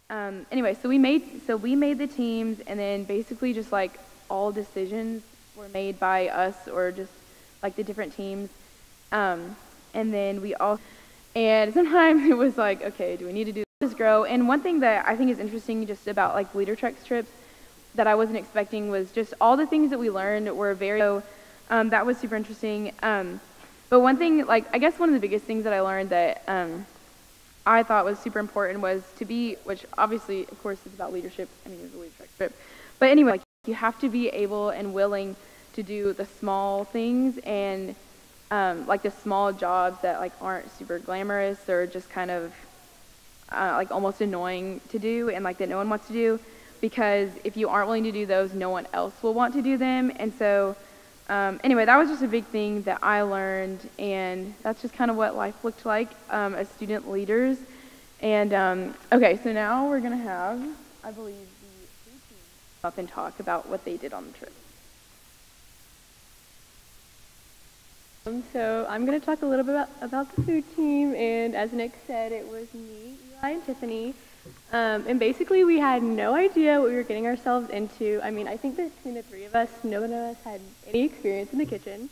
Anyway, so we made the teams, and then basically just like all decisions were made by us or just like the different teams. And then and sometimes it was like, okay, do we need to do this grow? And one thing that I think is interesting just about like leader treks trips that I wasn't expecting was just all the things that we learned were that was super interesting. But one thing, like, I guess one of the biggest things that I learned that I thought was super important was to be, which obviously, of course, is about leadership. I mean, it's a leader trek trip. But anyway, like, you have to be able and willing to do the small things and like the small jobs that like aren't super glamorous or just kind of like almost annoying to do and like that no one wants to do, because if you aren't willing to do those, no one else will want to do them. And so anyway, that was just a big thing that I learned, and that's just kind of what life looked like as student leaders. And okay, so now we're going to have, I believe, the three teams up and talk about what they did on the trip. So I'm going to talk a little bit about the food team, and as Nick said, it was me, Eli, and Tiffany. And basically we had no idea what we were getting ourselves into. I mean, I think between the three of us, no one of us had any experience in the kitchen.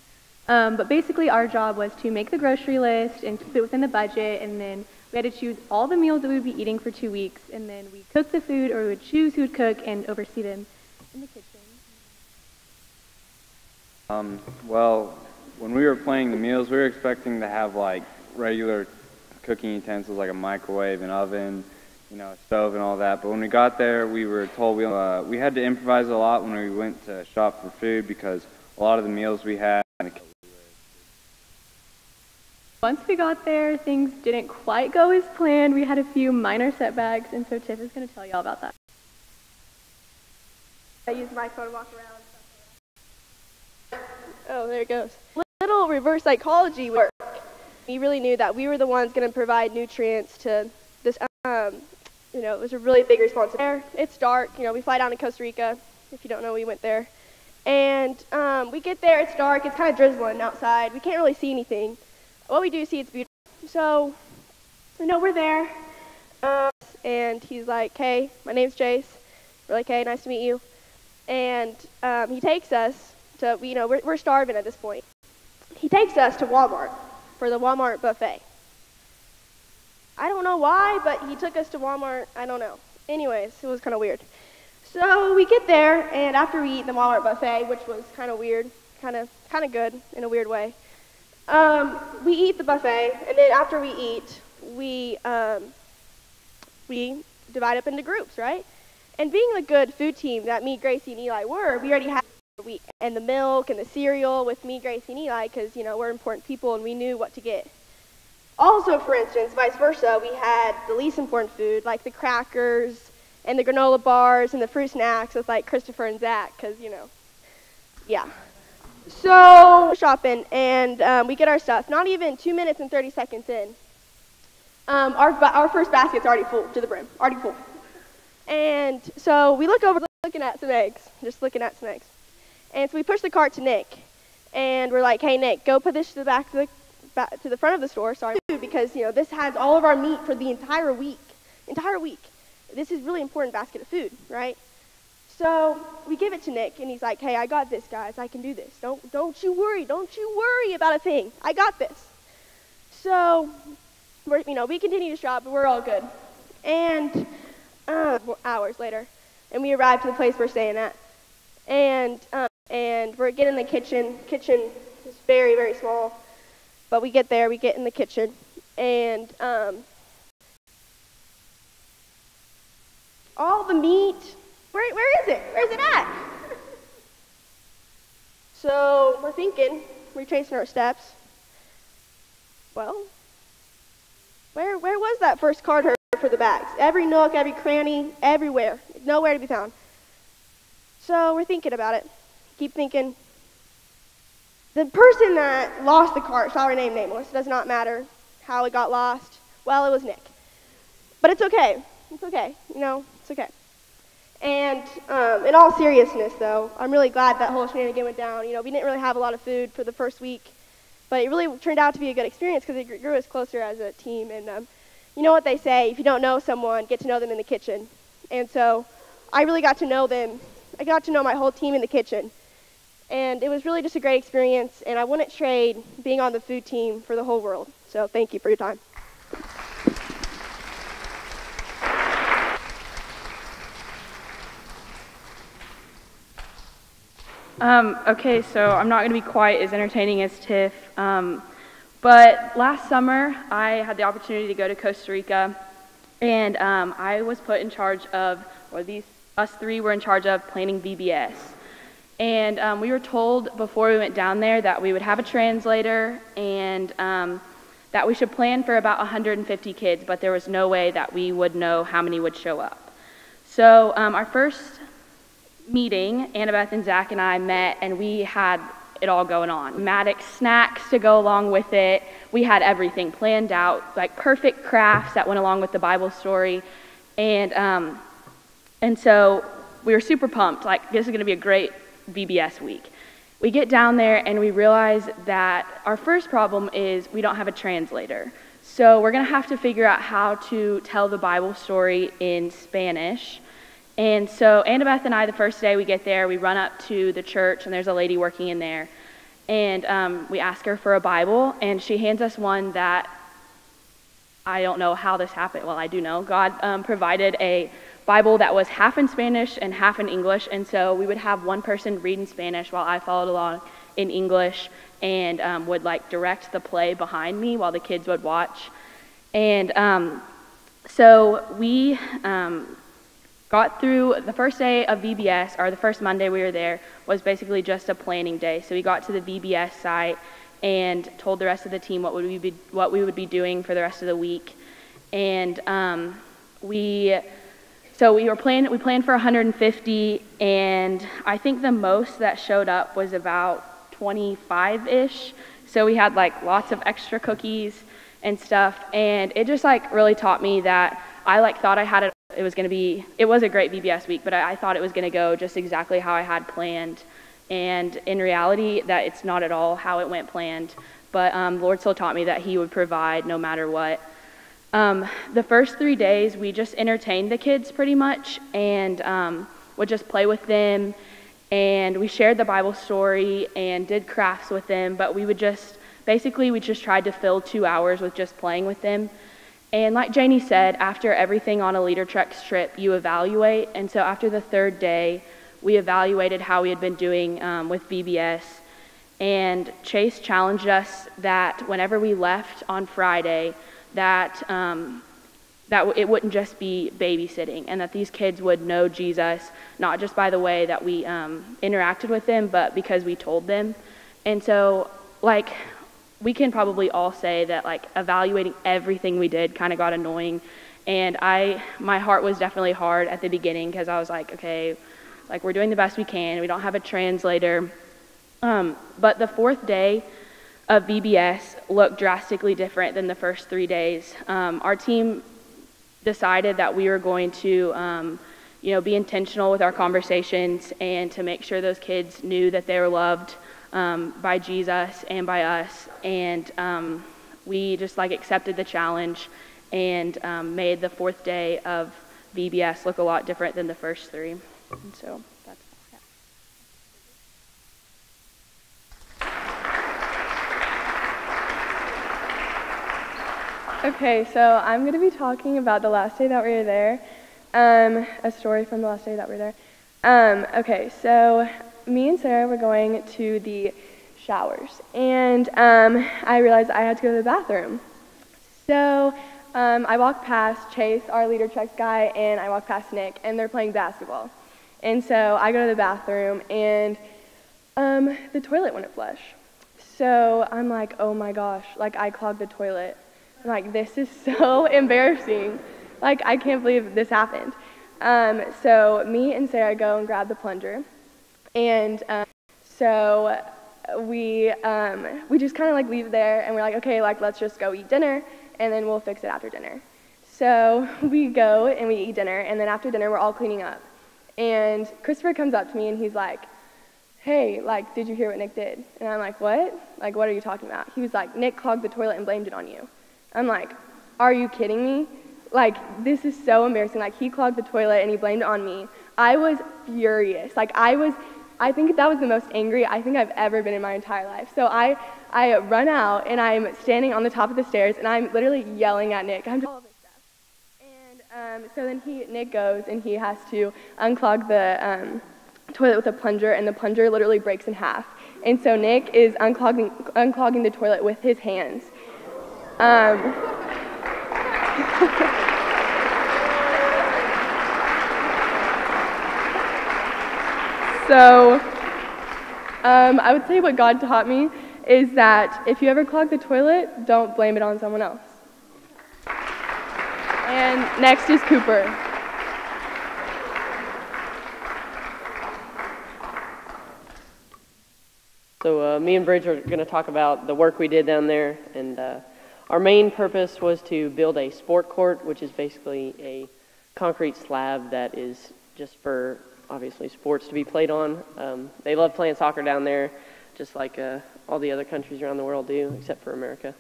But basically our job was to make the grocery list and keep it within the budget, and then we had to choose all the meals that we would be eating for 2 weeks, and then we cook the food, or we would choose who would cook and oversee them in the kitchen. Well, when we were planning the meals, we were expecting to have like regular cooking utensils like a microwave, an oven, you know, a stove and all that. But when we got there, we were told we had to improvise a lot when we went to shop for food, because a lot of the meals we had. Once we got there, things didn't quite go as planned. We had a few minor setbacks, and so Tiff is going to tell you all about that. I use my phone to walk around. Oh, there it goes. Little reverse psychology work. We really knew that we were the ones going to provide nutrients to this, you know, it was a really big responsibility. It's dark, you know, we fly down to Costa Rica. If you don't know, we went there. And we get there, it's dark, it's kind of drizzling outside. We can't really see anything. What we do see, it's beautiful. So, you know, we're there. And he's like, hey, my name's Jace. We're like, hey, nice to meet you. And he takes us to, you know, we're starving at this point. He takes us to Walmart for the Walmart buffet. I don't know why, but he took us to Walmart. I don't know. Anyways, it was kind of weird. So we get there, and after we eat the Walmart buffet, which was kind of weird, kind of good in a weird way, we eat the buffet, and then after we eat, we divide up into groups, right? And being the good food team that me, Gracie, and Eli were, we already had and the milk and the cereal with me, Gracie, and Eli, because, you know, we're important people and we knew what to get. Also, for instance, vice versa, we had the least important food, like the crackers and the granola bars and the fruit snacks with, like, Christopher and Zach, because, you know, yeah. So, shopping, and we get our stuff. Not even 2 minutes and 30 seconds in. Our first basket's already full to the brim, already full. And so we look over, looking at some eggs, just looking at some eggs. And so we push the cart to Nick, and we're like, hey, Nick, go put this to the back to the front of the store, sorry, because, you know, this has all of our meat for the entire week. This is really important basket of food, right? So we give it to Nick, and he's like, hey, I got this, guys. I can do this. Don't you worry about a thing. I got this. So, we continue to shop, but we're all good. And hours later, and we arrive to the place we're staying at, and we're getting in the kitchen. Kitchen is very, very small, but we get there. We get in the kitchen, and all the meat. Where is it? Where's it at? So we're thinking, we're tracing our steps. Well, where was that first card for the bags? Every nook, every cranny, everywhere. Nowhere to be found. So we're thinking about it. Keep thinking. The person that lost the cart shall remain nameless. It does not matter how it got lost. Well, it was Nick. But it's okay. It's okay. You know, it's okay. And in all seriousness, though, I'm really glad that whole shenanigan went down. You know, we didn't really have a lot of food for the first week, but it really turned out to be a good experience because it grew us closer as a team. And you know what they say, if you don't know someone, get to know them in the kitchen. And so I really got to know them. I got to know my whole team in the kitchen. And it was really just a great experience, and I wouldn't trade being on the food team for the whole world. So thank you for your time. Okay, so I'm not going to be quite as entertaining as Tiff, but last summer I had the opportunity to go to Costa Rica, and I was put in charge of, us three were in charge of planning VBS. And we were told before we went down there that we would have a translator and that we should plan for about 150 kids, but there was no way that we would know how many would show up. So our first meeting, Annabeth and Zach and I met, and we had it all going on. Maddox snacks to go along with it. We had everything planned out, like perfect crafts that went along with the Bible story. And so we were super pumped, like this is going to be a great VBS week. We get down there and we realize that our first problem is we don't have a translator. So we're going to have to figure out how to tell the Bible story in Spanish. And so Annabeth and I, the first day we get there, we run up to the church, and there's a lady working in there. And we ask her for a Bible, and she hands us one that I don't know how this happened. Well, I do know. God provided a Bible that was half in Spanish and half in English. And so we would have one person read in Spanish while I followed along in English and would like direct the play behind me while the kids would watch. And so we got through the first day of VBS, or the first Monday we were there, was basically just a planning day. So we got to the VBS site and told the rest of the team what we would be doing for the rest of the week. And we planned for 150, and I think the most that showed up was about 25-ish. So we had like lots of extra cookies and stuff, and it just like really taught me that I like thought I had it. It was a great VBS week, but I thought it was going to go just exactly how I had planned. And in reality, that it's not at all how it went planned. But the Lord still taught me that He would provide no matter what. The first 3 days, we just entertained the kids pretty much and would just play with them. And we shared the Bible story and did crafts with them. But we just tried to fill 2 hours with just playing with them. And like Janie said, after everything on a Leader Treks trip, you evaluate. And so after the third day, we evaluated how we had been doing with VBS. And Chase challenged us that whenever we left on Friday, that it wouldn't just be babysitting, and that these kids would know Jesus, not just by the way that we interacted with them, but because we told them. And so, like, we can probably all say that like evaluating everything we did kind of got annoying, and my heart was definitely hard at the beginning because I was like, okay, like we're doing the best we can. We don't have a translator, but the fourth day of VBS looked drastically different than the first 3 days. Our team decided that we were going to, be intentional with our conversations and to make sure those kids knew that they were loved by Jesus and by us, and we just like accepted the challenge and made the fourth day of VBS look a lot different than the first three. And so that's Okay, so I'm going to be talking about the last day that we were there, a story from the last day that we were there. Okay, so me and Sarah were going to the showers, and I realized I had to go to the bathroom. So I walked past Chase, our Leader Treks guy, and I walked past Nick, and they're playing basketball. And so I go to the bathroom, and the toilet wouldn't flush. So I'm like, oh my gosh, like I clogged the toilet. I'm like, this is so embarrassing. Like, I can't believe this happened. So me and Sarah go and grab the plunger. And so we just kind of like leave it there, and we're like, okay, like let's just go eat dinner, and then we'll fix it after dinner. So we go and we eat dinner, and then after dinner we're all cleaning up. And Christopher comes up to me and he's like, hey, like, did you hear what Nick did? And I'm like, what? Like, what are you talking about? He was like, Nick clogged the toilet and blamed it on you. I'm like, are you kidding me? Like, this is so embarrassing. Like, he clogged the toilet and he blamed it on me. I was furious. Like, I think that was the most angry I think I've ever been in my entire life. So I run out and I'm standing on the top of the stairs and I'm literally yelling at Nick. I'm just all of this stuff. And so then Nick goes and he has to unclog the toilet with a plunger, and the plunger literally breaks in half. And so Nick is unclogging the toilet with his hands. So I would say what God taught me is that if you ever clog the toilet, don't blame it on someone else. And next is Cooper. So me and Bridge are going to talk about the work we did down there, and our main purpose was to build a sport court, which is basically a concrete slab that is just for, obviously, sports to be played on. They love playing soccer down there, just like all the other countries around the world do, except for America.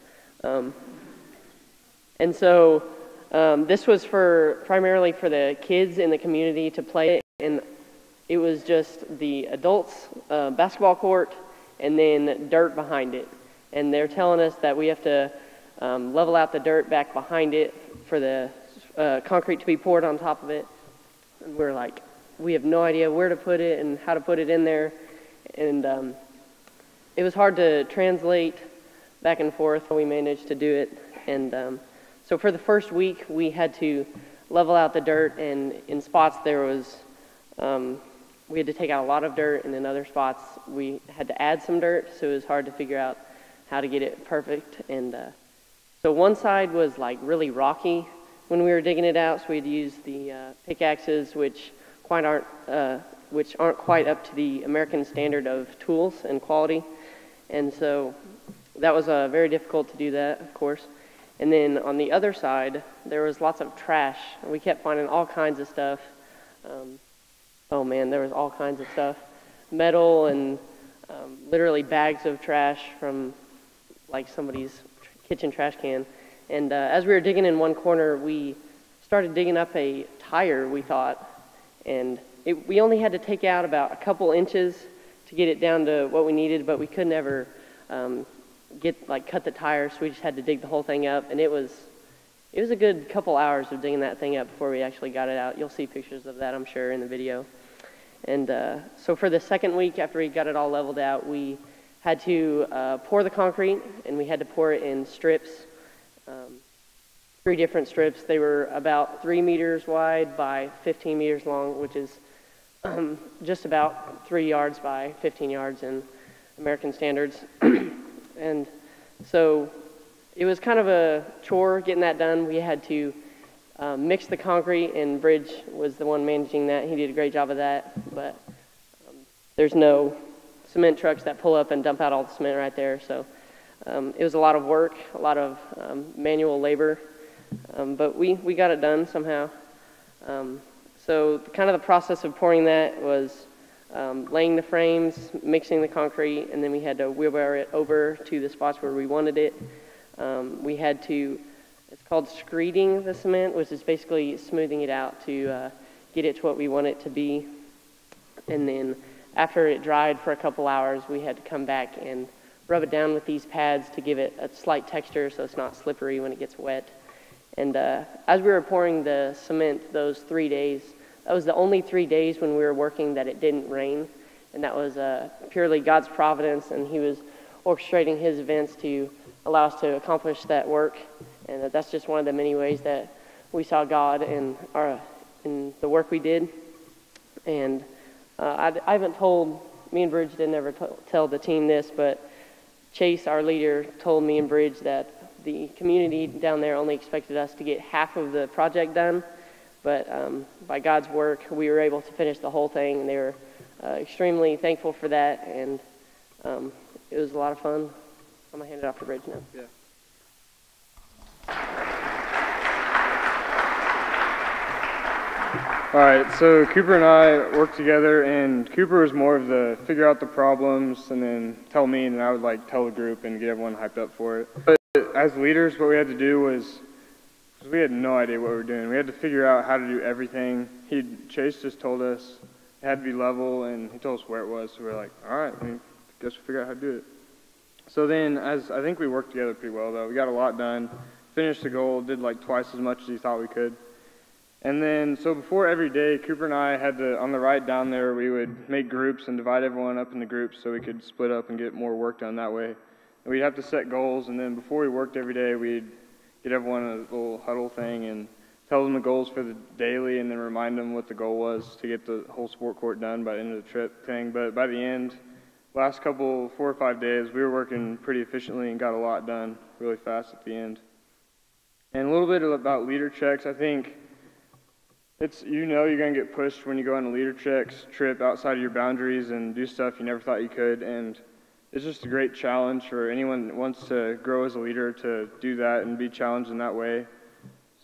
And so this was primarily for the kids in the community to play, and it was just the adults' basketball court and then dirt behind it. And they're telling us that we have to level out the dirt back behind it for the concrete to be poured on top of it. And we're like, we have no idea where to put it and how to put it in there. And it was hard to translate back and forth. We managed to do it. And so for the first week, we had to level out the dirt, and in spots there was, we had to take out a lot of dirt, and in other spots we had to add some dirt, so it was hard to figure out how to get it perfect. And so one side was like really rocky when we were digging it out, so we'd use the pickaxes, which aren't quite up to the American standard of tools and quality. And so that was very difficult to do that, of course. And then on the other side, there was lots of trash. And we kept finding all kinds of stuff. Oh man, there was all kinds of stuff. Metal and literally bags of trash from like somebody's kitchen trash can. And as we were digging in one corner, we started digging up a tire, we thought. And we only had to take out about a couple inches to get it down to what we needed, but we could never cut the tire, so we just had to dig the whole thing up. And it was a good couple hours of digging that thing up before we actually got it out. You'll see pictures of that, I'm sure, in the video. And so for the second week after we got it all leveled out, we had to pour the concrete, and we had to pour it in strips, 3 different strips. They were about 3 meters wide by 15 meters long, which is just about 3 yards by 15 yards in American standards. And so it was kind of a chore getting that done. We had to mix the concrete, and Bridge was the one managing that. He did a great job of that, but there's no cement trucks that pull up and dump out all the cement right there. So it was a lot of work, a lot of manual labor, but we got it done somehow. So kind of the process of pouring that was laying the frames, mixing the concrete, and then we had to wheelbarrow it over to the spots where we wanted it. We had to, it's called screeding the cement, which is basically smoothing it out to get it to what we want it to be. And then after it dried for a couple hours, we had to come back and rub it down with these pads to give it a slight texture so it's not slippery when it gets wet. And as we were pouring the cement those 3 days, that was the only 3 days when we were working that it didn't rain. And that was purely God's providence, and He was orchestrating His events to allow us to accomplish that work. And that's just one of the many ways that we saw God in the work we did. And I haven't told, me and Bridge didn't ever tell the team this, but Chase, our leader, told me and Bridge that the community down there only expected us to get half of the project done. But by God's work, we were able to finish the whole thing, and they were extremely thankful for that, and it was a lot of fun. I'm going to hand it off to Bridge now. Yeah. All right, so Cooper and I worked together, and Cooper was more of the figure out the problems and then tell me, and I would like tell the group and get everyone hyped up for it. But as leaders, what we had to do was because we had no idea what we were doing. We had to figure out how to do everything. Chase just told us it had to be level, and he told us where it was. So we were like, all right, I guess we'll figure out how to do it. So then, as I think we worked together pretty well, though. We got a lot done, finished the goal, did like twice as much as he thought we could. And then, so before every day, Cooper and I had to, on the ride down there, we would make groups and divide everyone up into groups so we could split up and get more work done that way. And we'd have to set goals, and then before we worked every day, we'd get everyone a little huddle thing and tell them the goals for the daily and then remind them what the goal was to get the whole sport court done by the end of the trip thing. But by the end, last couple, 4 or 5 days, we were working pretty efficiently and got a lot done really fast at the end. And a little bit about leader checks. I think you're going to get pushed when you go on a leader checks trip outside of your boundaries and do stuff you never thought you could. And it's just a great challenge for anyone that wants to grow as a leader to do that and be challenged in that way.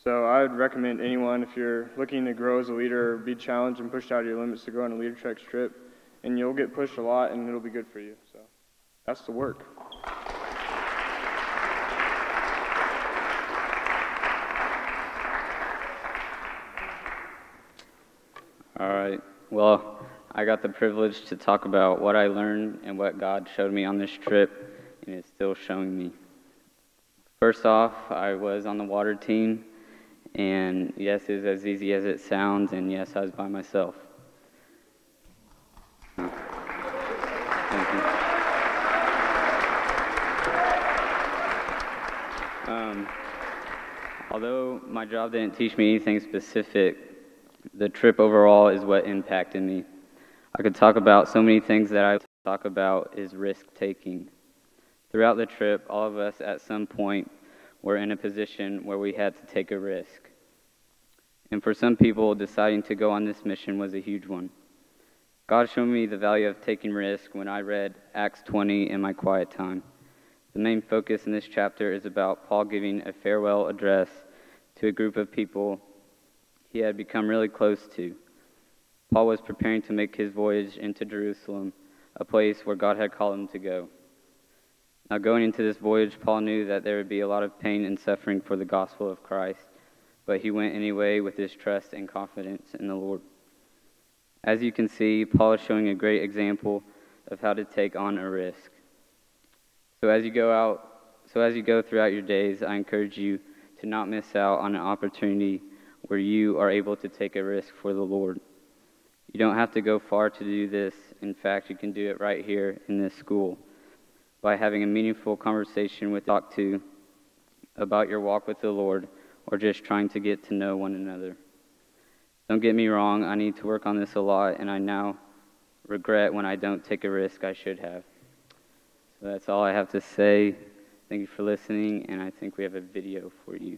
So I would recommend anyone, if you're looking to grow as a leader, be challenged and pushed out of your limits, to go on a leader checks trip. And you'll get pushed a lot, and it'll be good for you. So that's the work. All right. Well, I got the privilege to talk about what I learned and what God showed me on this trip, and it's still showing me. First off, I was on the water team, and yes, it's as easy as it sounds, and yes, I was by myself. Although my job didn't teach me anything specific, the trip overall is what impacted me. I could talk about so many things that I talk about is risk-taking. Throughout the trip, all of us at some point were in a position where we had to take a risk. And for some people, deciding to go on this mission was a huge one. God showed me the value of taking risk when I read Acts 20 in my quiet time. The main focus in this chapter is about Paul giving a farewell address to a group of people he had become really close to. Paul was preparing to make his voyage into Jerusalem, a place where God had called him to go. Now, going into this voyage, Paul knew that there would be a lot of pain and suffering for the gospel of Christ, but he went anyway with his trust and confidence in the Lord. As you can see, Paul is showing a great example of how to take on a risk. So as you go throughout your days, I encourage you to not miss out on an opportunity where you are able to take a risk for the Lord. You don't have to go far to do this. In fact, you can do it right here in this school by having a meaningful conversation with talk to about your walk with the Lord, or just trying to get to know one another. Don't get me wrong, I need to work on this a lot, and I now regret when I don't take a risk I should have. So that's all I have to say. Thank you for listening, and I think we have a video for you.